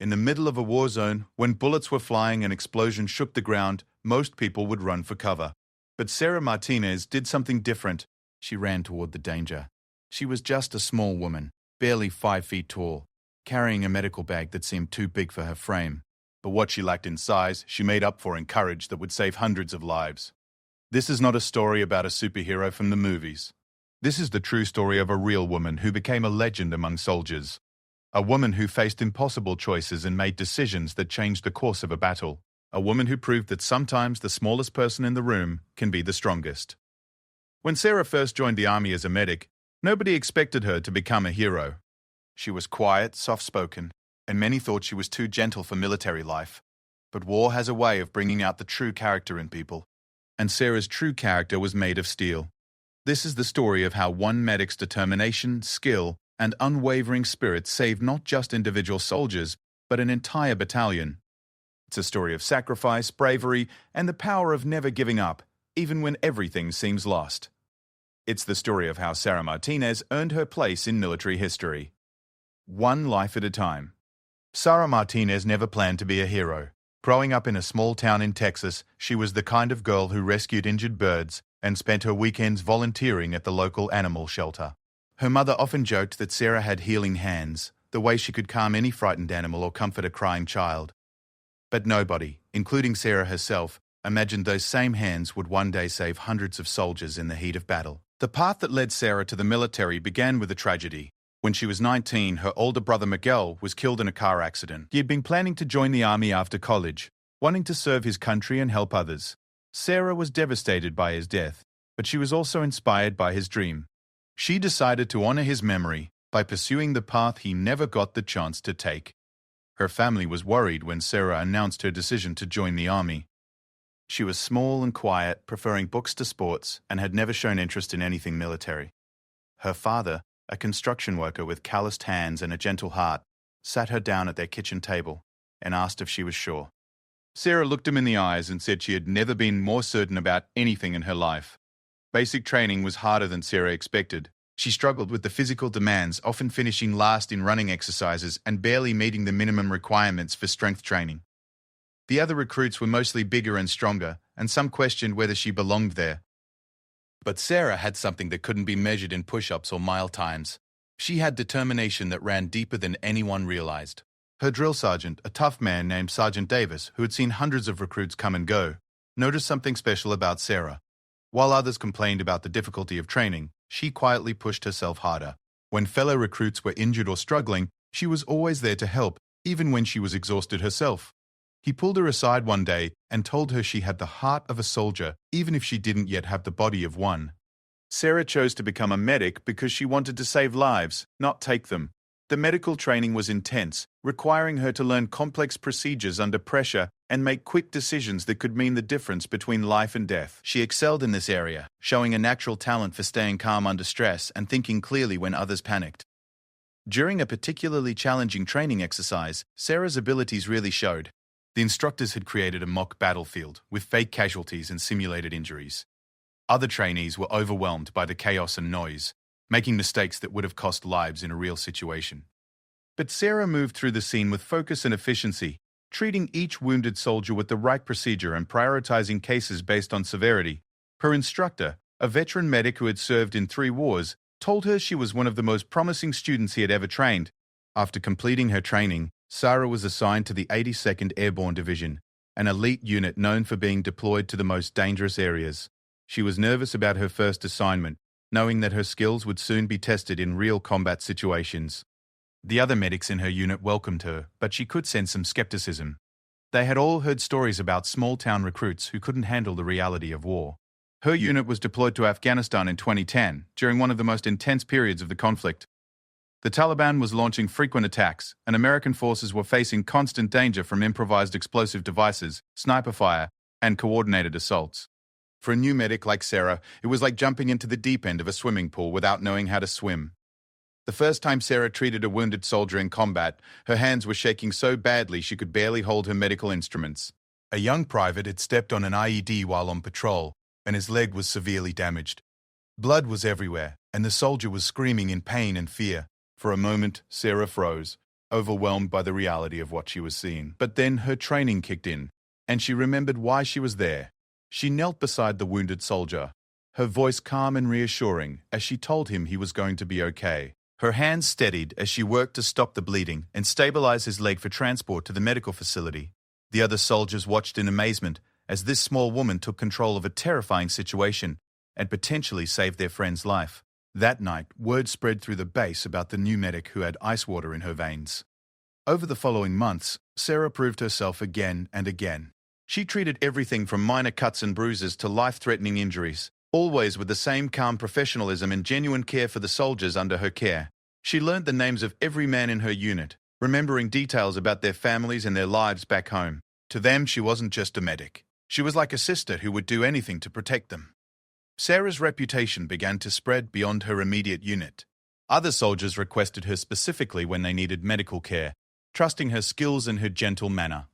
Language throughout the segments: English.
In the middle of a war zone, when bullets were flying and explosions shook the ground, most people would run for cover. But Sarah Martinez did something different. She ran toward the danger. She was just a small woman, barely 5 feet tall, carrying a medical bag that seemed too big for her frame. But what she lacked in size, she made up for in courage that would save hundreds of lives. This is not a story about a superhero from the movies. This is the true story of a real woman who became a legend among soldiers. A woman who faced impossible choices and made decisions that changed the course of a battle. A woman who proved that sometimes the smallest person in the room can be the strongest. When Sarah first joined the army as a medic, nobody expected her to become a hero. She was quiet, soft-spoken, and many thought she was too gentle for military life. But war has a way of bringing out the true character in people. And Sarah's true character was made of steel. This is the story of how one medic's determination, skill, and unwavering spirit saved not just individual soldiers, but an entire battalion. It's a story of sacrifice, bravery, and the power of never giving up, even when everything seems lost. It's the story of how Sarah Martinez earned her place in military history. One life at a time. Sarah Martinez never planned to be a hero. Growing up in a small town in Texas, she was the kind of girl who rescued injured birds and spent her weekends volunteering at the local animal shelter. Her mother often joked that Sarah had healing hands, the way she could calm any frightened animal or comfort a crying child. But nobody, including Sarah herself, imagined those same hands would one day save hundreds of soldiers in the heat of battle. The path that led Sarah to the military began with a tragedy. When she was 19, her older brother Miguel was killed in a car accident. He had been planning to join the army after college, wanting to serve his country and help others. Sarah was devastated by his death, but she was also inspired by his dream. She decided to honor his memory by pursuing the path he never got the chance to take. Her family was worried when Sarah announced her decision to join the army. She was small and quiet, preferring books to sports, and had never shown interest in anything military. Her father, a construction worker with calloused hands and a gentle heart, sat her down at their kitchen table and asked if she was sure. Sarah looked him in the eyes and said she had never been more certain about anything in her life. Basic training was harder than Sarah expected. She struggled with the physical demands, often finishing last in running exercises and barely meeting the minimum requirements for strength training. The other recruits were mostly bigger and stronger, and some questioned whether she belonged there. But Sarah had something that couldn't be measured in push-ups or mile times. She had determination that ran deeper than anyone realized. Her drill sergeant, a tough man named Sergeant Davis, who had seen hundreds of recruits come and go, noticed something special about Sarah. While others complained about the difficulty of training, she quietly pushed herself harder. When fellow recruits were injured or struggling, she was always there to help, even when she was exhausted herself. He pulled her aside one day and told her she had the heart of a soldier, even if she didn't yet have the body of one. Sarah chose to become a medic because she wanted to save lives, not take them. The medical training was intense, requiring her to learn complex procedures under pressure and make quick decisions that could mean the difference between life and death. She excelled in this area, showing a natural talent for staying calm under stress and thinking clearly when others panicked. During a particularly challenging training exercise, Sarah's abilities really showed. The instructors had created a mock battlefield with fake casualties and simulated injuries. Other trainees were overwhelmed by the chaos and noise, making mistakes that would have cost lives in a real situation. But Sarah moved through the scene with focus and efficiency, treating each wounded soldier with the right procedure and prioritizing cases based on severity. Her instructor, a veteran medic who had served in 3 wars, told her she was one of the most promising students he had ever trained. After completing her training, Sarah was assigned to the 82nd Airborne Division, an elite unit known for being deployed to the most dangerous areas. She was nervous about her first assignment, knowing that her skills would soon be tested in real combat situations. The other medics in her unit welcomed her, but she could sense some skepticism. They had all heard stories about small-town recruits who couldn't handle the reality of war. Her unit was deployed to Afghanistan in 2010, during one of the most intense periods of the conflict. The Taliban was launching frequent attacks, and American forces were facing constant danger from improvised explosive devices, sniper fire, and coordinated assaults. For a new medic like Sarah, it was like jumping into the deep end of a swimming pool without knowing how to swim. The first time Sarah treated a wounded soldier in combat, her hands were shaking so badly she could barely hold her medical instruments. A young private had stepped on an IED while on patrol, and his leg was severely damaged. Blood was everywhere, and the soldier was screaming in pain and fear. For a moment, Sarah froze. overwhelmed by the reality of what she was seeing. But then her training kicked in, and she remembered why she was there. She knelt beside the wounded soldier, her voice calm and reassuring as she told him he was going to be okay. Her hands steadied as she worked to stop the bleeding and stabilize his leg for transport to the medical facility. The other soldiers watched in amazement as this small woman took control of a terrifying situation and potentially saved their friend's life. That night, word spread through the base about the new medic who had ice water in her veins. Over the following months, Sarah proved herself again and again. She treated everything from minor cuts and bruises to life-threatening injuries, always with the same calm professionalism and genuine care for the soldiers under her care. She learned the names of every man in her unit, remembering details about their families and their lives back home. To them, she wasn't just a medic. She was like a sister who would do anything to protect them. Sarah's reputation began to spread beyond her immediate unit. Other soldiers requested her specifically when they needed medical care, trusting her skills and her gentle manner.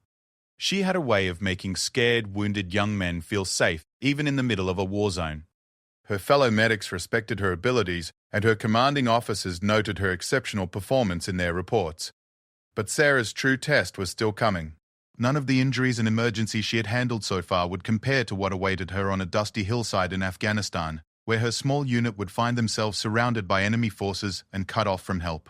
She had a way of making scared, wounded young men feel safe, even in the middle of a war zone. Her fellow medics respected her abilities, and her commanding officers noted her exceptional performance in their reports. But Sarah's true test was still coming. None of the injuries and emergencies she had handled so far would compare to what awaited her on a dusty hillside in Afghanistan, where her small unit would find themselves surrounded by enemy forces and cut off from help.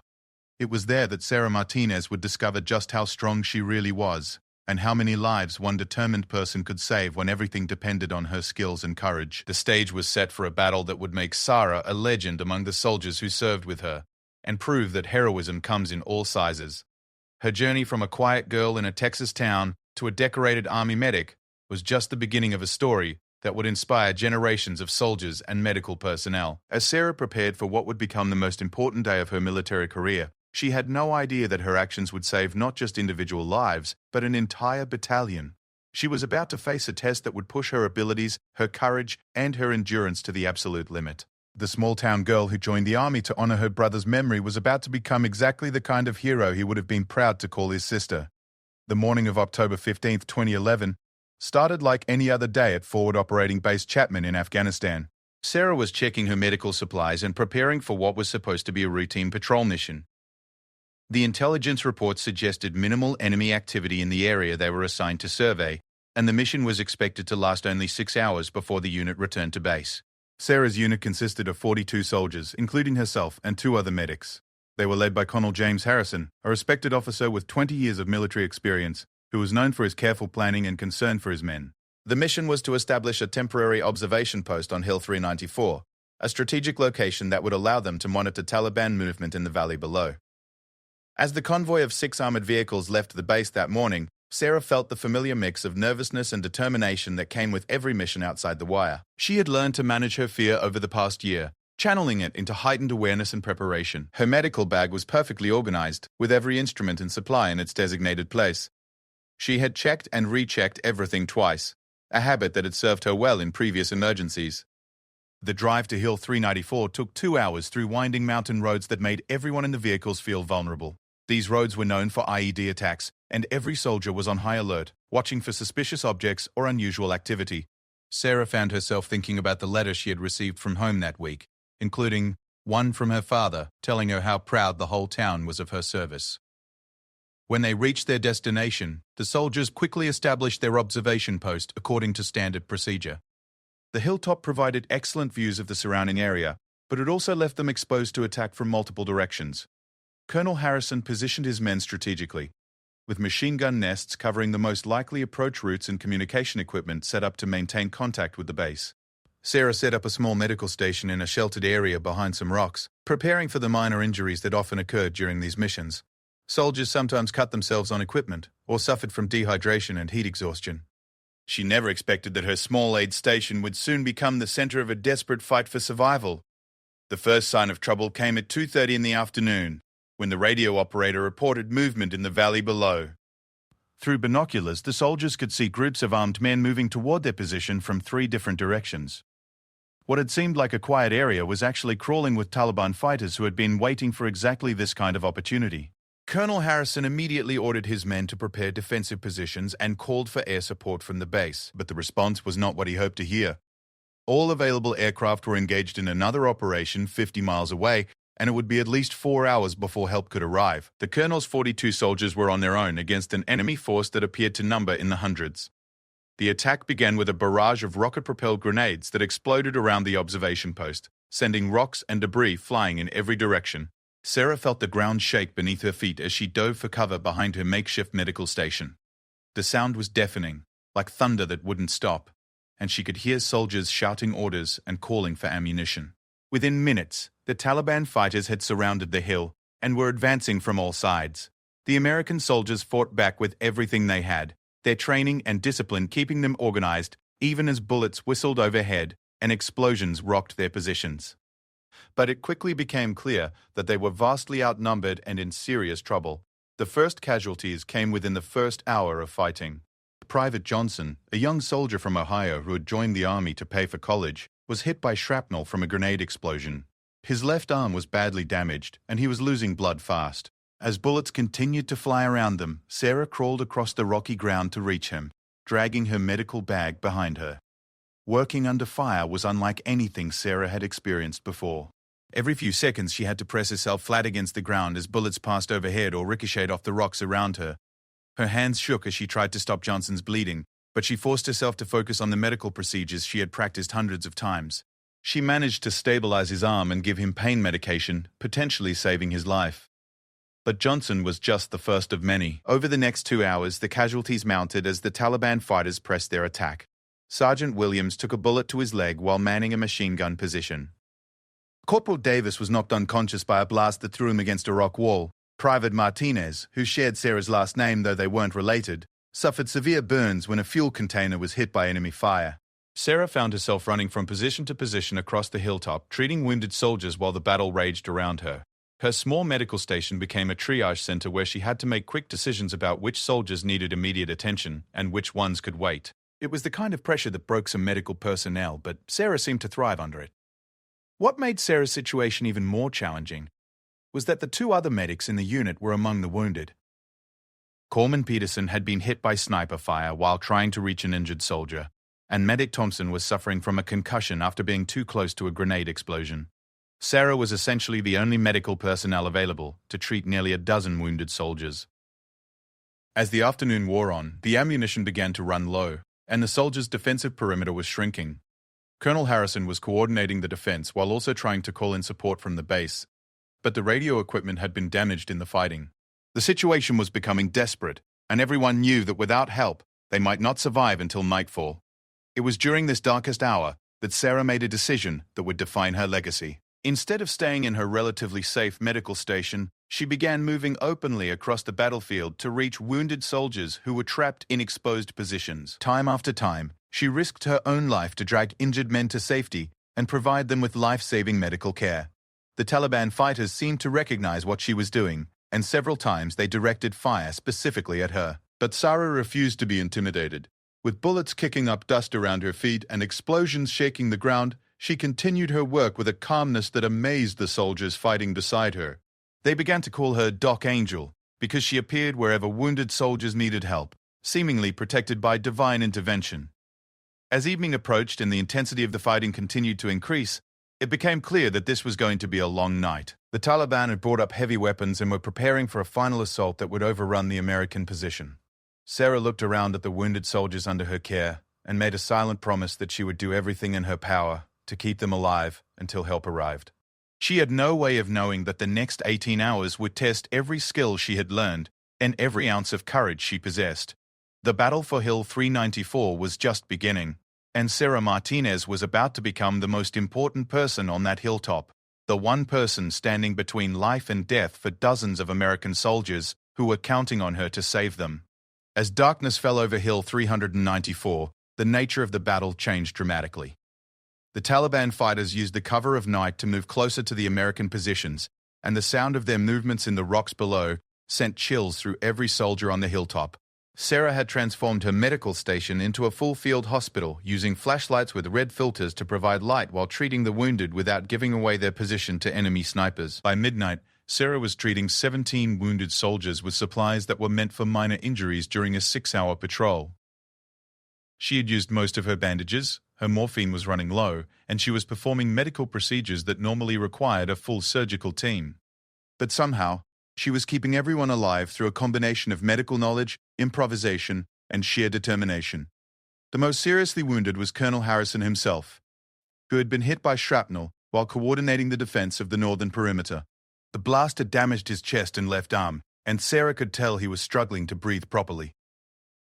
It was there that Sarah Martinez would discover just how strong she really was, and how many lives one determined person could save when everything depended on her skills and courage. The stage was set for a battle that would make Sarah a legend among the soldiers who served with her, and prove that heroism comes in all sizes. Her journey from a quiet girl in a Texas town to a decorated Army medic was just the beginning of a story that would inspire generations of soldiers and medical personnel. As Sarah prepared for what would become the most important day of her military career, she had no idea that her actions would save not just individual lives, but an entire battalion. She was about to face a test that would push her abilities, her courage, and her endurance to the absolute limit. The small-town girl who joined the army to honor her brother's memory was about to become exactly the kind of hero he would have been proud to call his sister. The morning of October 15, 2011, started like any other day at Forward Operating Base Chapman in Afghanistan. Sarah was checking her medical supplies and preparing for what was supposed to be a routine patrol mission. The intelligence reports suggested minimal enemy activity in the area they were assigned to survey, and the mission was expected to last only 6 hours before the unit returned to base. Sarah's unit consisted of 42 soldiers, including herself and 2 other medics. They were led by Colonel James Harrison, a respected officer with 20 years of military experience, who was known for his careful planning and concern for his men. The mission was to establish a temporary observation post on Hill 394, a strategic location that would allow them to monitor Taliban movement in the valley below. As the convoy of 6 armored vehicles left the base that morning, Sarah felt the familiar mix of nervousness and determination that came with every mission outside the wire. She had learned to manage her fear over the past year, channeling it into heightened awareness and preparation. Her medical bag was perfectly organized, with every instrument and supply in its designated place. She had checked and rechecked everything twice, a habit that had served her well in previous emergencies. The drive to Hill 394 took 2 hours through winding mountain roads that made everyone in the vehicles feel vulnerable. These roads were known for IED attacks, and every soldier was on high alert, watching for suspicious objects or unusual activity. Sarah found herself thinking about the letters she had received from home that week, including one from her father telling her how proud the whole town was of her service. When they reached their destination, the soldiers quickly established their observation post according to standard procedure. The hilltop provided excellent views of the surrounding area, but it also left them exposed to attack from multiple directions. Colonel Harrison positioned his men strategically, with machine gun nests covering the most likely approach routes and communication equipment set up to maintain contact with the base. Sarah set up a small medical station in a sheltered area behind some rocks, preparing for the minor injuries that often occurred during these missions. Soldiers sometimes cut themselves on equipment or suffered from dehydration and heat exhaustion. She never expected that her small aid station would soon become the center of a desperate fight for survival. The first sign of trouble came at 2:30 in the afternoon, when the radio operator reported movement in the valley below. Through binoculars, the soldiers could see groups of armed men moving toward their position from 3 different directions. What had seemed like a quiet area was actually crawling with Taliban fighters who had been waiting for exactly this kind of opportunity. Colonel Harrison immediately ordered his men to prepare defensive positions and called for air support from the base, but the response was not what he hoped to hear. All available aircraft were engaged in another operation 50 miles away, and it would be at least 4 hours before help could arrive. The colonel's 42 soldiers were on their own against an enemy force that appeared to number in the hundreds. The attack began with a barrage of rocket-propelled grenades that exploded around the observation post, sending rocks and debris flying in every direction. Sarah felt the ground shake beneath her feet as she dove for cover behind her makeshift medical station. The sound was deafening, like thunder that wouldn't stop, and she could hear soldiers shouting orders and calling for ammunition. Within minutes, the Taliban fighters had surrounded the hill and were advancing from all sides. The American soldiers fought back with everything they had, their training and discipline keeping them organized, even as bullets whistled overhead and explosions rocked their positions. But it quickly became clear that they were vastly outnumbered and in serious trouble. The first casualties came within the first hour of fighting. Private Johnson, a young soldier from Ohio who had joined the army to pay for college, was hit by shrapnel from a grenade explosion. His left arm was badly damaged, and he was losing blood fast. As bullets continued to fly around them, Sarah crawled across the rocky ground to reach him, dragging her medical bag behind her. Working under fire was unlike anything Sarah had experienced before. Every few seconds she had to press herself flat against the ground as bullets passed overhead or ricocheted off the rocks around her. Her hands shook as she tried to stop Johnson's bleeding, but she forced herself to focus on the medical procedures she had practiced hundreds of times. She managed to stabilize his arm and give him pain medication, potentially saving his life. But Johnson was just the first of many. Over the next 2 hours, the casualties mounted as the Taliban fighters pressed their attack. Sergeant Williams took a bullet to his leg while manning a machine gun position. Corporal Davis was knocked unconscious by a blast that threw him against a rock wall. Private Martinez, who shared Sarah's last name though they weren't related, suffered severe burns when a fuel container was hit by enemy fire. Sarah found herself running from position to position across the hilltop, treating wounded soldiers while the battle raged around her. Her small medical station became a triage center where she had to make quick decisions about which soldiers needed immediate attention and which ones could wait. It was the kind of pressure that broke some medical personnel, but Sarah seemed to thrive under it. What made Sarah's situation even more challenging was that the 2 other medics in the unit were among the wounded. Corpsman Peterson had been hit by sniper fire while trying to reach an injured soldier, and Medic Thompson was suffering from a concussion after being too close to a grenade explosion. Sarah was essentially the only medical personnel available to treat nearly a dozen wounded soldiers. As the afternoon wore on, the ammunition began to run low, and the soldiers' defensive perimeter was shrinking. Colonel Harrison was coordinating the defense while also trying to call in support from the base, but the radio equipment had been damaged in the fighting. The situation was becoming desperate, and everyone knew that without help, they might not survive until nightfall. It was during this darkest hour that Sarah made a decision that would define her legacy. Instead of staying in her relatively safe medical station, she began moving openly across the battlefield to reach wounded soldiers who were trapped in exposed positions. Time after time, she risked her own life to drag injured men to safety and provide them with life-saving medical care. The Taliban fighters seemed to recognize what she was doing, and several times they directed fire specifically at her. But Sarah refused to be intimidated. With bullets kicking up dust around her feet and explosions shaking the ground, she continued her work with a calmness that amazed the soldiers fighting beside her. They began to call her Doc Angel because she appeared wherever wounded soldiers needed help, seemingly protected by divine intervention. As evening approached and the intensity of the fighting continued to increase, it became clear that this was going to be a long night. The Taliban had brought up heavy weapons and were preparing for a final assault that would overrun the American position. Sarah looked around at the wounded soldiers under her care and made a silent promise that she would do everything in her power to keep them alive until help arrived. She had no way of knowing that the next 18 hours would test every skill she had learned and every ounce of courage she possessed. The battle for Hill 394 was just beginning, and Sarah Martinez was about to become the most important person on that hilltop, the one person standing between life and death for dozens of American soldiers who were counting on her to save them. As darkness fell over Hill 394, the nature of the battle changed dramatically. The Taliban fighters used the cover of night to move closer to the American positions, and the sound of their movements in the rocks below sent chills through every soldier on the hilltop. Sarah had transformed her medical station into a full-field hospital, using flashlights with red filters to provide light while treating the wounded without giving away their position to enemy snipers. By midnight, Sarah was treating 17 wounded soldiers with supplies that were meant for minor injuries during a 6-hour patrol. She had used most of her bandages, her morphine was running low, and she was performing medical procedures that normally required a full surgical team. But somehow, she was keeping everyone alive through a combination of medical knowledge, improvisation, and sheer determination. The most seriously wounded was Colonel Harrison himself, who had been hit by shrapnel while coordinating the defense of the northern perimeter. The blast had damaged his chest and left arm, and Sarah could tell he was struggling to breathe properly.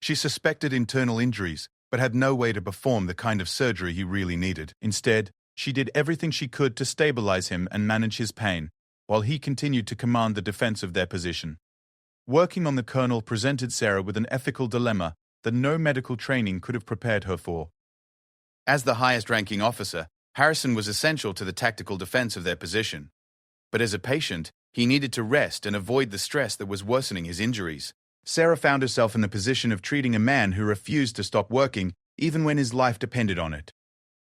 She suspected internal injuries, but had no way to perform the kind of surgery he really needed. Instead, she did everything she could to stabilize him and manage his pain, while he continued to command the defense of their position. Working on the colonel presented Sarah with an ethical dilemma that no medical training could have prepared her for. As the highest-ranking officer, Harrison was essential to the tactical defense of their position. But as a patient, he needed to rest and avoid the stress that was worsening his injuries. Sarah found herself in the position of treating a man who refused to stop working even when his life depended on it.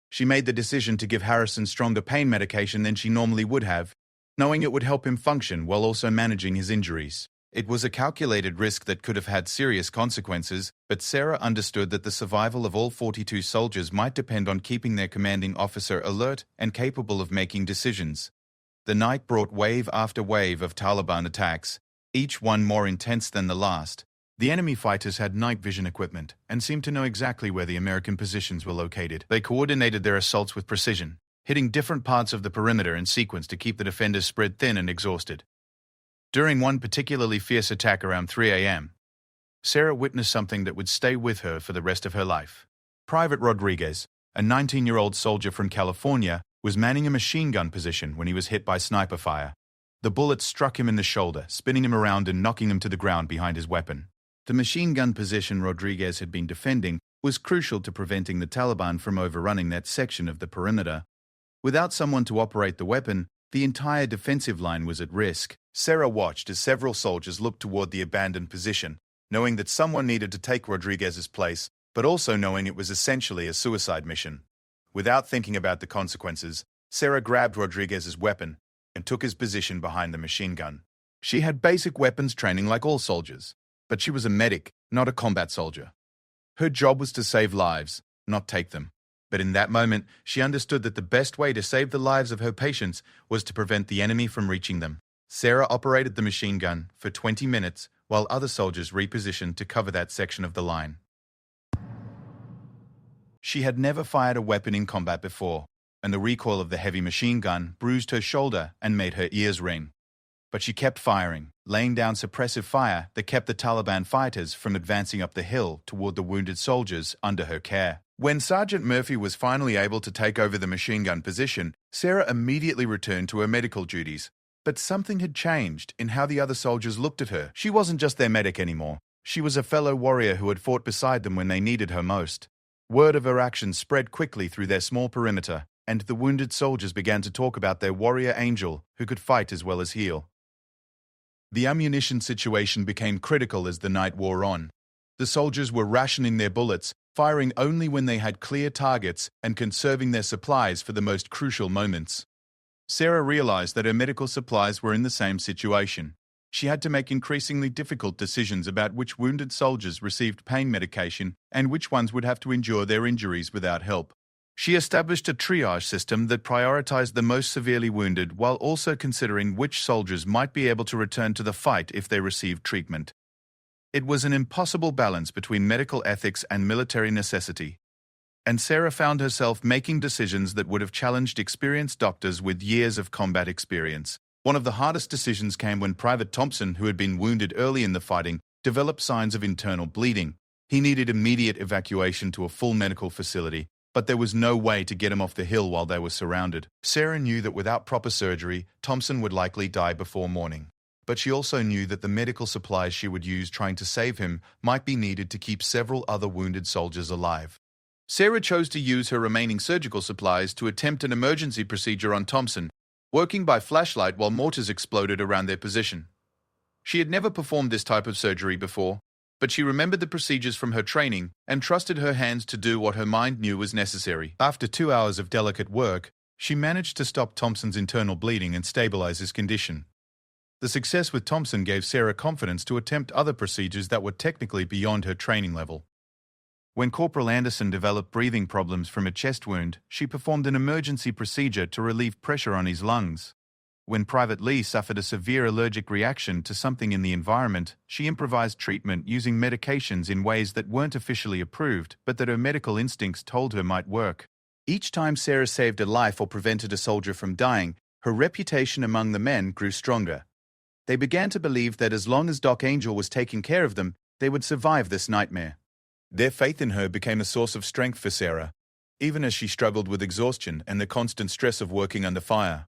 She made the decision to give Harrison stronger pain medication than she normally would have, knowing it would help him function while also managing his injuries. It was a calculated risk that could have had serious consequences, but Sarah understood that the survival of all 42 soldiers might depend on keeping their commanding officer alert and capable of making decisions. The night brought wave after wave of Taliban attacks, each one more intense than the last. The enemy fighters had night vision equipment and seemed to know exactly where the American positions were located. They coordinated their assaults with precision, hitting different parts of the perimeter in sequence to keep the defenders spread thin and exhausted. During one particularly fierce attack around 3 a.m., Sarah witnessed something that would stay with her for the rest of her life. Private Rodriguez, a 19-year-old soldier from California, was manning a machine gun position when he was hit by sniper fire. The bullet struck him in the shoulder, spinning him around and knocking him to the ground behind his weapon. The machine gun position Rodriguez had been defending was crucial to preventing the Taliban from overrunning that section of the perimeter. Without someone to operate the weapon, the entire defensive line was at risk. Sarah watched as several soldiers looked toward the abandoned position, knowing that someone needed to take Rodriguez's place, but also knowing it was essentially a suicide mission. Without thinking about the consequences, Sarah grabbed Rodriguez's weapon and took his position behind the machine gun. She had basic weapons training like all soldiers, but she was a medic, not a combat soldier. Her job was to save lives, not take them. But in that moment, she understood that the best way to save the lives of her patients was to prevent the enemy from reaching them. Sarah operated the machine gun for 20 minutes while other soldiers repositioned to cover that section of the line. She had never fired a weapon in combat before, and the recoil of the heavy machine gun bruised her shoulder and made her ears ring. But she kept firing, laying down suppressive fire that kept the Taliban fighters from advancing up the hill toward the wounded soldiers under her care. When Sergeant Murphy was finally able to take over the machine gun position, Sarah immediately returned to her medical duties. But something had changed in how the other soldiers looked at her. She wasn't just their medic anymore. She was a fellow warrior who had fought beside them when they needed her most. Word of her actions spread quickly through their small perimeter, and the wounded soldiers began to talk about their warrior angel who could fight as well as heal. The ammunition situation became critical as the night wore on. The soldiers were rationing their bullets, firing only when they had clear targets and conserving their supplies for the most crucial moments. Sarah realized that her medical supplies were in the same situation. She had to make increasingly difficult decisions about which wounded soldiers received pain medication and which ones would have to endure their injuries without help. She established a triage system that prioritized the most severely wounded while also considering which soldiers might be able to return to the fight if they received treatment. It was an impossible balance between medical ethics and military necessity, and Sarah found herself making decisions that would have challenged experienced doctors with years of combat experience. One of the hardest decisions came when Private Thompson, who had been wounded early in the fighting, developed signs of internal bleeding. He needed immediate evacuation to a full medical facility, but there was no way to get him off the hill while they were surrounded. Sarah knew that without proper surgery, Thompson would likely die before morning. But she also knew that the medical supplies she would use trying to save him might be needed to keep several other wounded soldiers alive. Sarah chose to use her remaining surgical supplies to attempt an emergency procedure on Thompson, working by flashlight while mortars exploded around their position. She had never performed this type of surgery before, but she remembered the procedures from her training and trusted her hands to do what her mind knew was necessary. After 2 hours of delicate work, she managed to stop Thompson's internal bleeding and stabilize his condition. The success with Thompson gave Sarah confidence to attempt other procedures that were technically beyond her training level. When Corporal Anderson developed breathing problems from a chest wound, she performed an emergency procedure to relieve pressure on his lungs. When Private Lee suffered a severe allergic reaction to something in the environment, she improvised treatment using medications in ways that weren't officially approved, but that her medical instincts told her might work. Each time Sarah saved a life or prevented a soldier from dying, her reputation among the men grew stronger. They began to believe that as long as Doc Angel was taking care of them, they would survive this nightmare. Their faith in her became a source of strength for Sarah, even as she struggled with exhaustion and the constant stress of working under fire.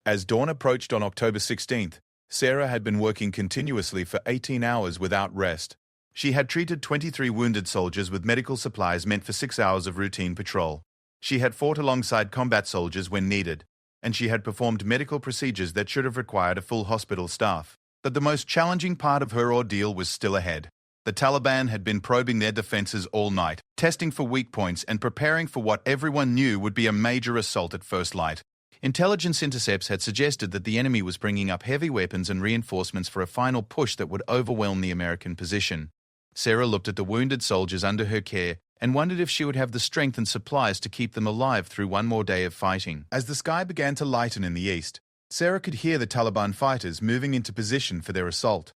As dawn approached on October 16th, Sarah had been working continuously for 18 hours without rest. She had treated 23 wounded soldiers with medical supplies meant for 6 hours of routine patrol. She had fought alongside combat soldiers when needed, and she had performed medical procedures that should have required a full hospital staff. But the most challenging part of her ordeal was still ahead. The Taliban had been probing their defenses all night, testing for weak points and preparing for what everyone knew would be a major assault at first light. Intelligence intercepts had suggested that the enemy was bringing up heavy weapons and reinforcements for a final push that would overwhelm the American position. Sarah looked at the wounded soldiers under her care and wondered if she would have the strength and supplies to keep them alive through one more day of fighting. As the sky began to lighten in the east, Sarah could hear the Taliban fighters moving into position for their assault.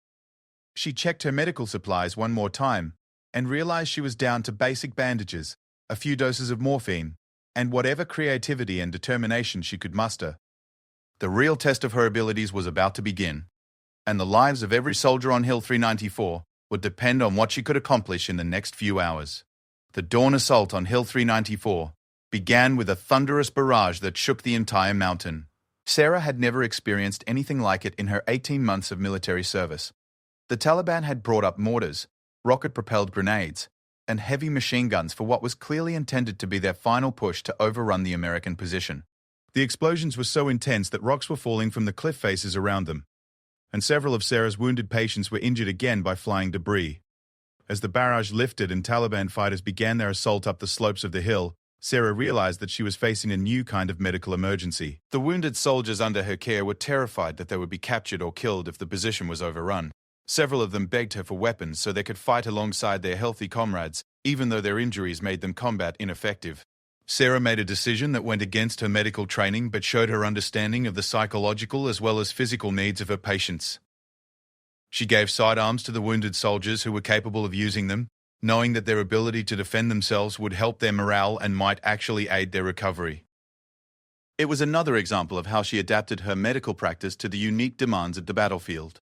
She checked her medical supplies one more time and realized she was down to basic bandages, a few doses of morphine, and whatever creativity and determination she could muster. The real test of her abilities was about to begin, and the lives of every soldier on Hill 394 would depend on what she could accomplish in the next few hours. The dawn assault on Hill 394 began with a thunderous barrage that shook the entire mountain. Sarah had never experienced anything like it in her 18 months of military service. The Taliban had brought up mortars, rocket-propelled grenades, and heavy machine guns for what was clearly intended to be their final push to overrun the American position. The explosions were so intense that rocks were falling from the cliff faces around them, and several of Sarah's wounded patients were injured again by flying debris. As the barrage lifted and Taliban fighters began their assault up the slopes of the hill, Sarah realized that she was facing a new kind of medical emergency. The wounded soldiers under her care were terrified that they would be captured or killed if the position was overrun. Several of them begged her for weapons so they could fight alongside their healthy comrades, even though their injuries made them combat ineffective. Sarah made a decision that went against her medical training but showed her understanding of the psychological as well as physical needs of her patients. She gave sidearms to the wounded soldiers who were capable of using them, knowing that their ability to defend themselves would help their morale and might actually aid their recovery. It was another example of how she adapted her medical practice to the unique demands of the battlefield.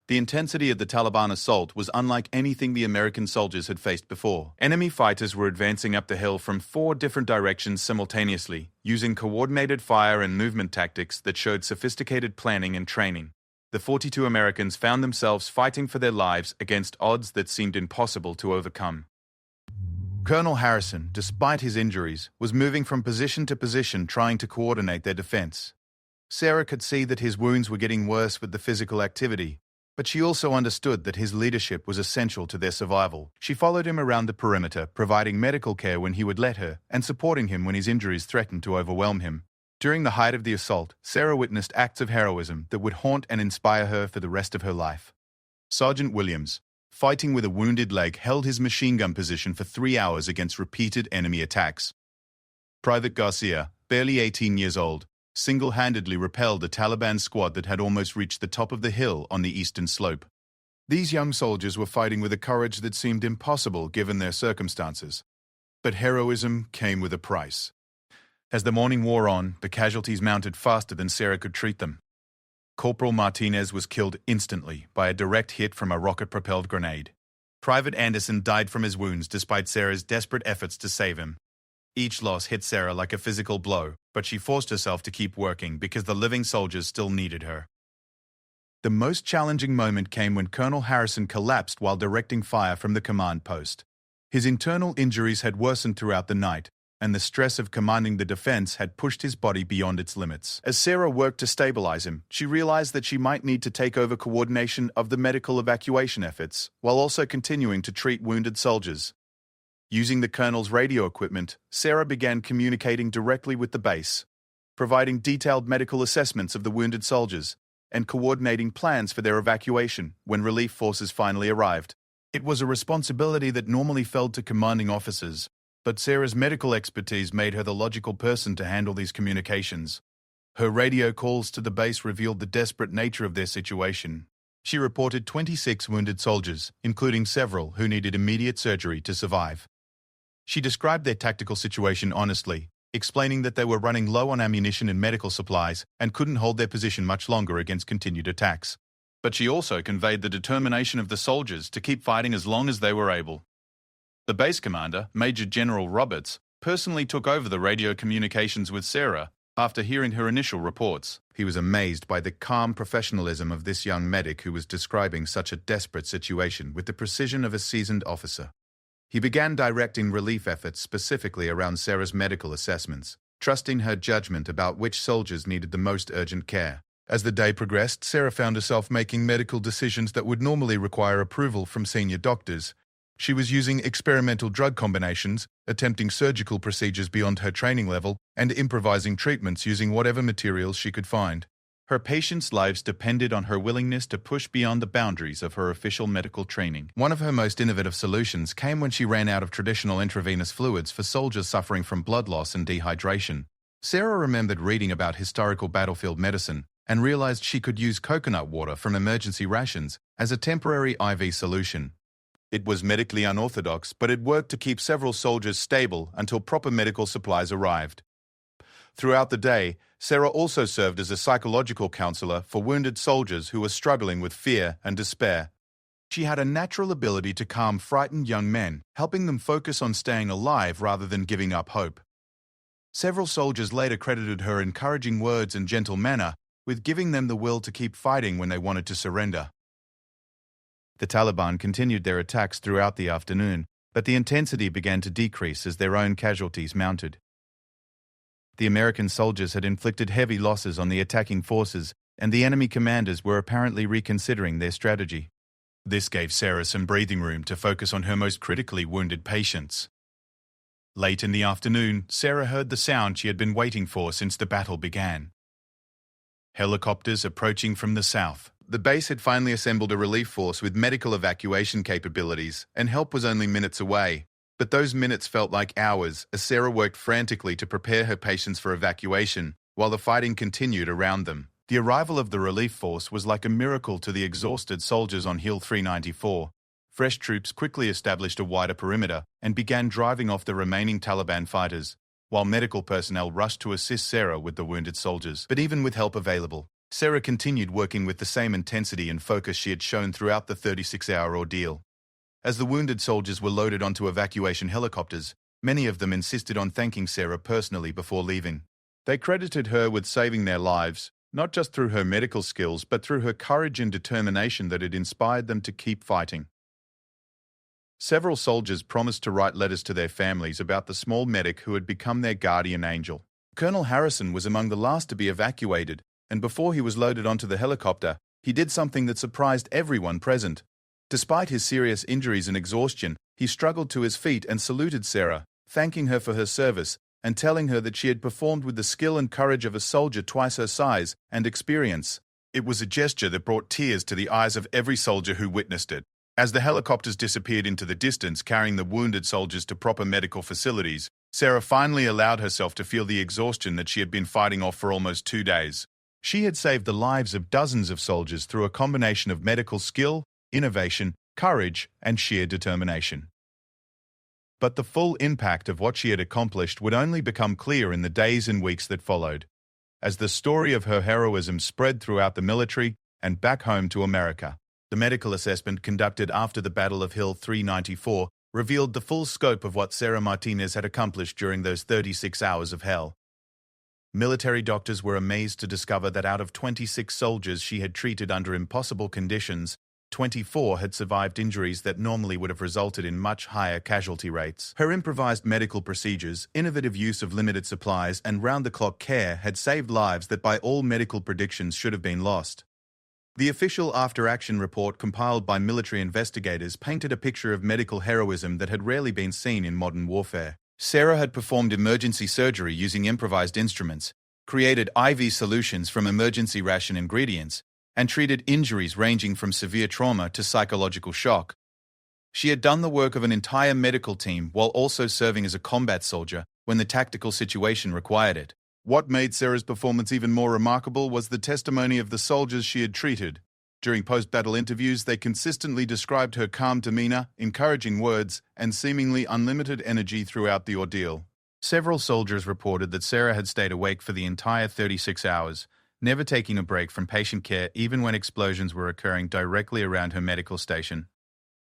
The intensity of the Taliban assault was unlike anything the American soldiers had faced before. Enemy fighters were advancing up the hill from 4 different directions simultaneously, using coordinated fire and movement tactics that showed sophisticated planning and training. The 42 Americans found themselves fighting for their lives against odds that seemed impossible to overcome. Colonel Harrison, despite his injuries, was moving from position to position trying to coordinate their defense. Sarah could see that his wounds were getting worse with the physical activity, but she also understood that his leadership was essential to their survival. She followed him around the perimeter, providing medical care when he would let her, and supporting him when his injuries threatened to overwhelm him. During the height of the assault, Sarah witnessed acts of heroism that would haunt and inspire her for the rest of her life. Sergeant Williams, fighting with a wounded leg, held his machine gun position for 3 hours against repeated enemy attacks. Private Garcia, barely 18 years old, single-handedly repelled a Taliban squad that had almost reached the top of the hill on the eastern slope. These young soldiers were fighting with a courage that seemed impossible given their circumstances. But heroism came with a price. As the morning wore on, the casualties mounted faster than Sarah could treat them. Corporal Martinez was killed instantly by a direct hit from a rocket-propelled grenade. Private Anderson died from his wounds despite Sarah's desperate efforts to save him. Each loss hit Sarah like a physical blow, but she forced herself to keep working because the living soldiers still needed her. The most challenging moment came when Colonel Harrison collapsed while directing fire from the command post. His internal injuries had worsened throughout the night, and the stress of commanding the defense had pushed his body beyond its limits. As Sarah worked to stabilize him, she realized that she might need to take over coordination of the medical evacuation efforts, while also continuing to treat wounded soldiers. Using the colonel's radio equipment, Sarah began communicating directly with the base, providing detailed medical assessments of the wounded soldiers, and coordinating plans for their evacuation when relief forces finally arrived. It was a responsibility that normally fell to commanding officers, but Sarah's medical expertise made her the logical person to handle these communications. Her radio calls to the base revealed the desperate nature of their situation. She reported 26 wounded soldiers, including several who needed immediate surgery to survive. She described their tactical situation honestly, explaining that they were running low on ammunition and medical supplies and couldn't hold their position much longer against continued attacks. But she also conveyed the determination of the soldiers to keep fighting as long as they were able. The base commander, Major General Roberts, personally took over the radio communications with Sarah after hearing her initial reports. He was amazed by the calm professionalism of this young medic who was describing such a desperate situation with the precision of a seasoned officer. He began directing relief efforts specifically around Sarah's medical assessments, trusting her judgment about which soldiers needed the most urgent care. As the day progressed, Sarah found herself making medical decisions that would normally require approval from senior doctors. She was using experimental drug combinations, attempting surgical procedures beyond her training level, and improvising treatments using whatever materials she could find. Her patients' lives depended on her willingness to push beyond the boundaries of her official medical training. One of her most innovative solutions came when she ran out of traditional intravenous fluids for soldiers suffering from blood loss and dehydration. Sarah remembered reading about historical battlefield medicine and realized she could use coconut water from emergency rations as a temporary IV solution. It was medically unorthodox, but it worked to keep several soldiers stable until proper medical supplies arrived. Throughout the day, Sarah also served as a psychological counselor for wounded soldiers who were struggling with fear and despair. She had a natural ability to calm frightened young men, helping them focus on staying alive rather than giving up hope. Several soldiers later credited her encouraging words and gentle manner with giving them the will to keep fighting when they wanted to surrender. The Taliban continued their attacks throughout the afternoon, but the intensity began to decrease as their own casualties mounted. The American soldiers had inflicted heavy losses on the attacking forces, and the enemy commanders were apparently reconsidering their strategy. This gave Sarah some breathing room to focus on her most critically wounded patients. Late in the afternoon, Sarah heard the sound she had been waiting for since the battle began. Helicopters approaching from the south. The base had finally assembled a relief force with medical evacuation capabilities, and help was only minutes away. But those minutes felt like hours as Sarah worked frantically to prepare her patients for evacuation, while the fighting continued around them. The arrival of the relief force was like a miracle to the exhausted soldiers on Hill 394. Fresh troops quickly established a wider perimeter and began driving off the remaining Taliban fighters, while medical personnel rushed to assist Sarah with the wounded soldiers. But even with help available, Sarah continued working with the same intensity and focus she had shown throughout the 36-hour ordeal. As the wounded soldiers were loaded onto evacuation helicopters, many of them insisted on thanking Sarah personally before leaving. They credited her with saving their lives, not just through her medical skills, but through her courage and determination that had inspired them to keep fighting. Several soldiers promised to write letters to their families about the small medic who had become their guardian angel. Colonel Harrison was among the last to be evacuated, and before he was loaded onto the helicopter, he did something that surprised everyone present. Despite his serious injuries and exhaustion, he struggled to his feet and saluted Sarah, thanking her for her service and telling her that she had performed with the skill and courage of a soldier twice her size and experience. It was a gesture that brought tears to the eyes of every soldier who witnessed it. As the helicopters disappeared into the distance, carrying the wounded soldiers to proper medical facilities, Sarah finally allowed herself to feel the exhaustion that she had been fighting off for almost 2 days. She had saved the lives of dozens of soldiers through a combination of medical skill, innovation, courage, and sheer determination. But the full impact of what she had accomplished would only become clear in the days and weeks that followed, as the story of her heroism spread throughout the military and back home to America. The medical assessment conducted after the Battle of Hill 394 revealed the full scope of what Sarah Martinez had accomplished during those 36 hours of hell. Military doctors were amazed to discover that out of 26 soldiers she had treated under impossible conditions, 24 had survived injuries that normally would have resulted in much higher casualty rates. Her improvised medical procedures, innovative use of limited supplies, and round-the-clock care had saved lives that by all medical predictions should have been lost. The official after-action report compiled by military investigators painted a picture of medical heroism that had rarely been seen in modern warfare. Sarah had performed emergency surgery using improvised instruments, created IV solutions from emergency ration ingredients, and treated injuries ranging from severe trauma to psychological shock. She had done the work of an entire medical team while also serving as a combat soldier when the tactical situation required it. What made Sarah's performance even more remarkable was the testimony of the soldiers she had treated. During post-battle interviews, they consistently described her calm demeanor, encouraging words, and seemingly unlimited energy throughout the ordeal. Several soldiers reported that Sarah had stayed awake for the entire 36 hours, never taking a break from patient care even when explosions were occurring directly around her medical station.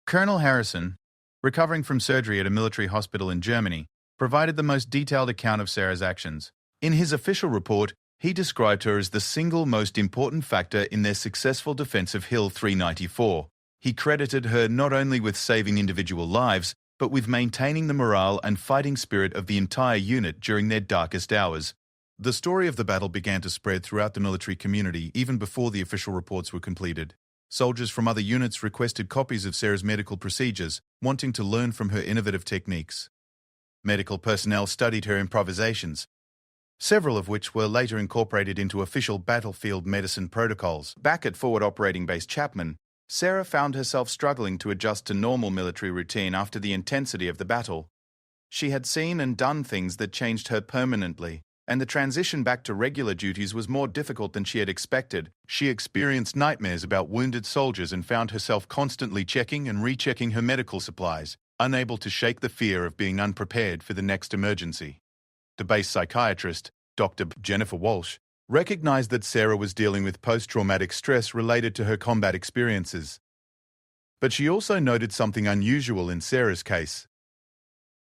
Colonel Harrison, recovering from surgery at a military hospital in Germany, provided the most detailed account of Sarah's actions. In his official report, he described her as the single most important factor in their successful defense of Hill 394. He credited her not only with saving individual lives, but with maintaining the morale and fighting spirit of the entire unit during their darkest hours. The story of the battle began to spread throughout the military community even before the official reports were completed. Soldiers from other units requested copies of Sarah's medical procedures, wanting to learn from her innovative techniques. Medical personnel studied her improvisations, several of which were later incorporated into official battlefield medicine protocols. Back at Forward Operating Base Chapman, Sarah found herself struggling to adjust to normal military routine after the intensity of the battle. She had seen and done things that changed her permanently, and the transition back to regular duties was more difficult than she had expected. She experienced nightmares about wounded soldiers and found herself constantly checking and rechecking her medical supplies, unable to shake the fear of being unprepared for the next emergency. The base psychiatrist, Dr. Jennifer Walsh, recognized that Sarah was dealing with post-traumatic stress related to her combat experiences. But she also noted something unusual in Sarah's case.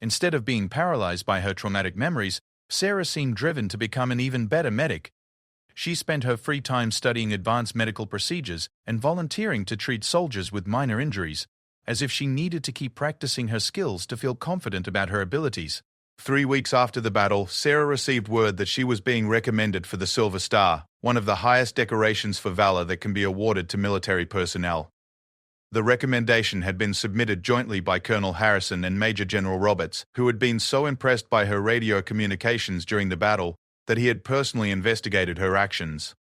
Instead of being paralyzed by her traumatic memories, Sarah seemed driven to become an even better medic. She spent her free time studying advanced medical procedures and volunteering to treat soldiers with minor injuries, as if she needed to keep practicing her skills to feel confident about her abilities. 3 weeks after the battle, Sarah received word that she was being recommended for the Silver Star, one of the highest decorations for valor that can be awarded to military personnel. The recommendation had been submitted jointly by Colonel Harrison and Major General Roberts, who had been so impressed by her radio communications during the battle that he had personally investigated her actions.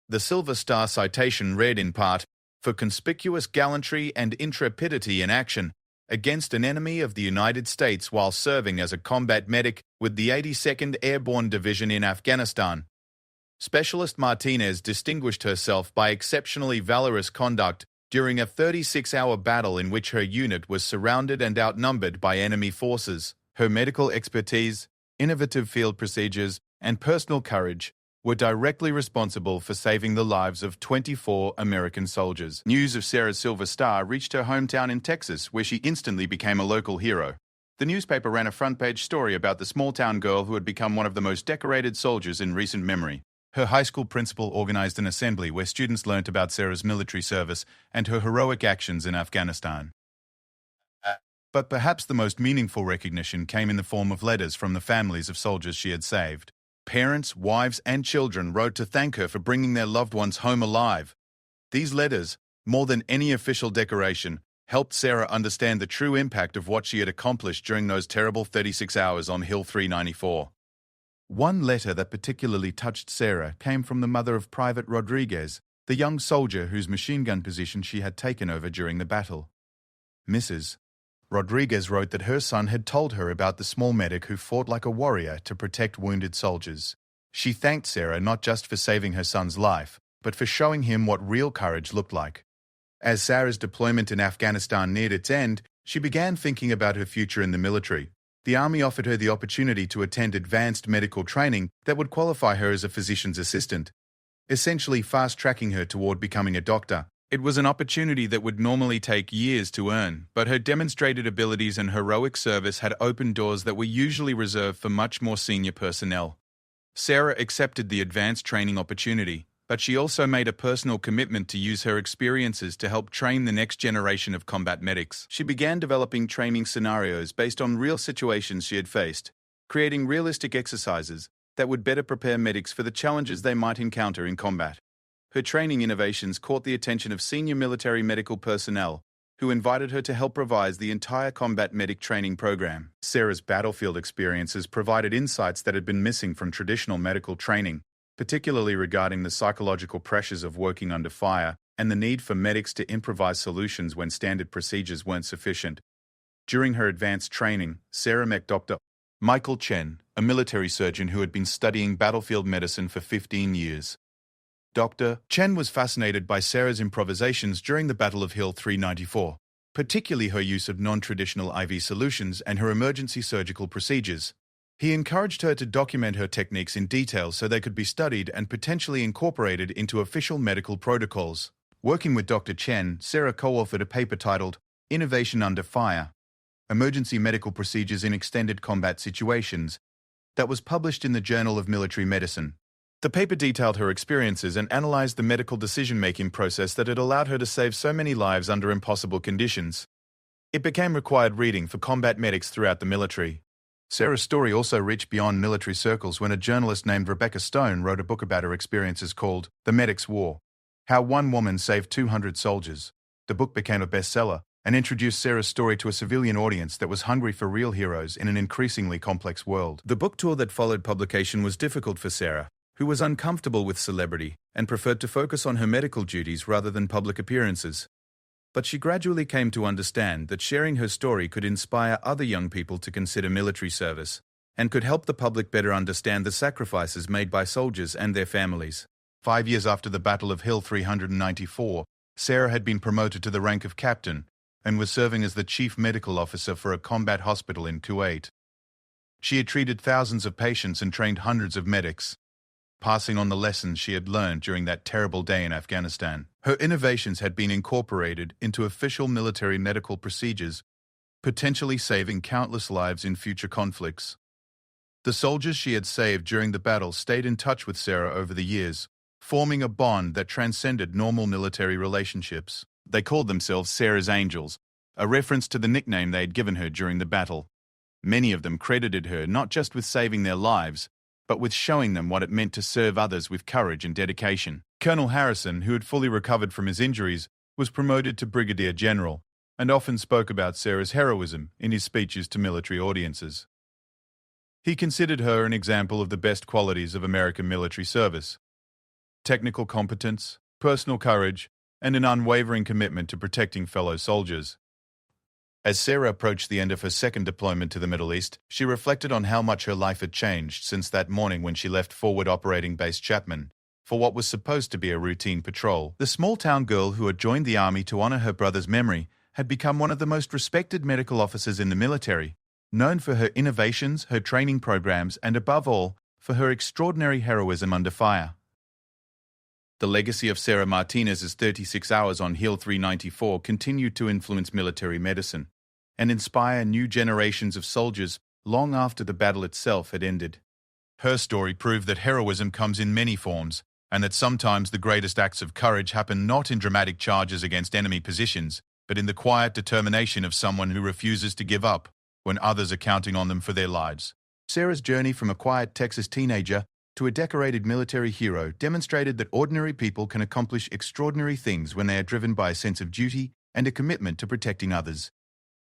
The Silver Star citation read in part, "For conspicuous gallantry and intrepidity in action against an enemy of the United States while serving as a combat medic with the 82nd Airborne Division in Afghanistan. Specialist Martinez distinguished herself by exceptionally valorous conduct during a 36-hour battle in which her unit was surrounded and outnumbered by enemy forces. Her medical expertise, innovative field procedures, and personal courage were directly responsible for saving the lives of 24 American soldiers." News of Sarah's Silver Star reached her hometown in Texas, where she instantly became a local hero. The newspaper ran a front-page story about the small-town girl who had become one of the most decorated soldiers in recent memory. Her high school principal organized an assembly where students learnt about Sarah's military service and her heroic actions in Afghanistan. But perhaps the most meaningful recognition came in the form of letters from the families of soldiers she had saved. Parents, wives, and children wrote to thank her for bringing their loved ones home alive. These letters, more than any official decoration, helped Sarah understand the true impact of what she had accomplished during those terrible 36 hours on Hill 394. One letter that particularly touched Sarah came from the mother of Private Rodriguez, the young soldier whose machine gun position she had taken over during the battle. Mrs. Rodriguez wrote that her son had told her about the small medic who fought like a warrior to protect wounded soldiers. She thanked Sarah not just for saving her son's life, but for showing him what real courage looked like. As Sarah's deployment in Afghanistan neared its end, she began thinking about her future in the military. The Army offered her the opportunity to attend advanced medical training that would qualify her as a physician's assistant, essentially fast-tracking her toward becoming a doctor. It was an opportunity that would normally take years to earn, but her demonstrated abilities and heroic service had opened doors that were usually reserved for much more senior personnel. Sarah accepted the advanced training opportunity, but she also made a personal commitment to use her experiences to help train the next generation of combat medics. She began developing training scenarios based on real situations she had faced, creating realistic exercises that would better prepare medics for the challenges they might encounter in combat. Her training innovations caught the attention of senior military medical personnel, who invited her to help revise the entire combat medic training program. Sarah's battlefield experiences provided insights that had been missing from traditional medical training, particularly regarding the psychological pressures of working under fire and the need for medics to improvise solutions when standard procedures weren't sufficient. During her advanced training, Sarah met Dr. Michael Chen, a military surgeon who had been studying battlefield medicine for 15 years. Dr. Chen was fascinated by Sarah's improvisations during the Battle of Hill 394, particularly her use of non-traditional IV solutions and her emergency surgical procedures. He encouraged her to document her techniques in detail so they could be studied and potentially incorporated into official medical protocols. Working with Dr. Chen, Sarah co-authored a paper titled Innovation Under Fire: Emergency Medical Procedures in Extended Combat Situations, that was published in the Journal of Military Medicine. The paper detailed her experiences and analyzed the medical decision-making process that had allowed her to save so many lives under impossible conditions. It became required reading for combat medics throughout the military. Sarah's story also reached beyond military circles when a journalist named Rebecca Stone wrote a book about her experiences called The Medic's War: How One Woman Saved 200 Soldiers. The book became a bestseller and introduced Sarah's story to a civilian audience that was hungry for real heroes in an increasingly complex world. The book tour that followed publication was difficult for Sarah, who was uncomfortable with celebrity and preferred to focus on her medical duties rather than public appearances. But she gradually came to understand that sharing her story could inspire other young people to consider military service and could help the public better understand the sacrifices made by soldiers and their families. 5 years after the Battle of Hill 394, Sarah had been promoted to the rank of captain and was serving as the chief medical officer for a combat hospital in Kuwait. She had treated thousands of patients and trained hundreds of medics, passing on the lessons she had learned during that terrible day in Afghanistan. Her innovations had been incorporated into official military medical procedures, potentially saving countless lives in future conflicts. The soldiers she had saved during the battle stayed in touch with Sarah over the years, forming a bond that transcended normal military relationships. They called themselves Sarah's Angels, a reference to the nickname they had given her during the battle. Many of them credited her not just with saving their lives, but with showing them what it meant to serve others with courage and dedication. Colonel Harrison, who had fully recovered from his injuries, was promoted to Brigadier General and often spoke about Sarah's heroism in his speeches to military audiences. He considered her an example of the best qualities of American military service: technical competence, personal courage, and an unwavering commitment to protecting fellow soldiers. As Sarah approached the end of her second deployment to the Middle East, she reflected on how much her life had changed since that morning when she left Forward Operating Base Chapman for what was supposed to be a routine patrol. The small-town girl who had joined the army to honor her brother's memory had become one of the most respected medical officers in the military, known for her innovations, her training programs, and above all, for her extraordinary heroism under fire. The legacy of Sarah Martinez's 36 hours on Hill 394 continued to influence military medicine and inspire new generations of soldiers long after the battle itself had ended. Her story proved that heroism comes in many forms, and that sometimes the greatest acts of courage happen not in dramatic charges against enemy positions, but in the quiet determination of someone who refuses to give up when others are counting on them for their lives. Sarah's journey from a quiet Texas teenager to a decorated military hero demonstrated that ordinary people can accomplish extraordinary things when they are driven by a sense of duty and a commitment to protecting others.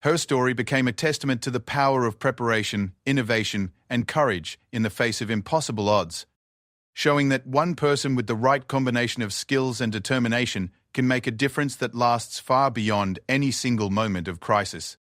Her story became a testament to the power of preparation, innovation, and courage in the face of impossible odds, showing that one person with the right combination of skills and determination can make a difference that lasts far beyond any single moment of crisis.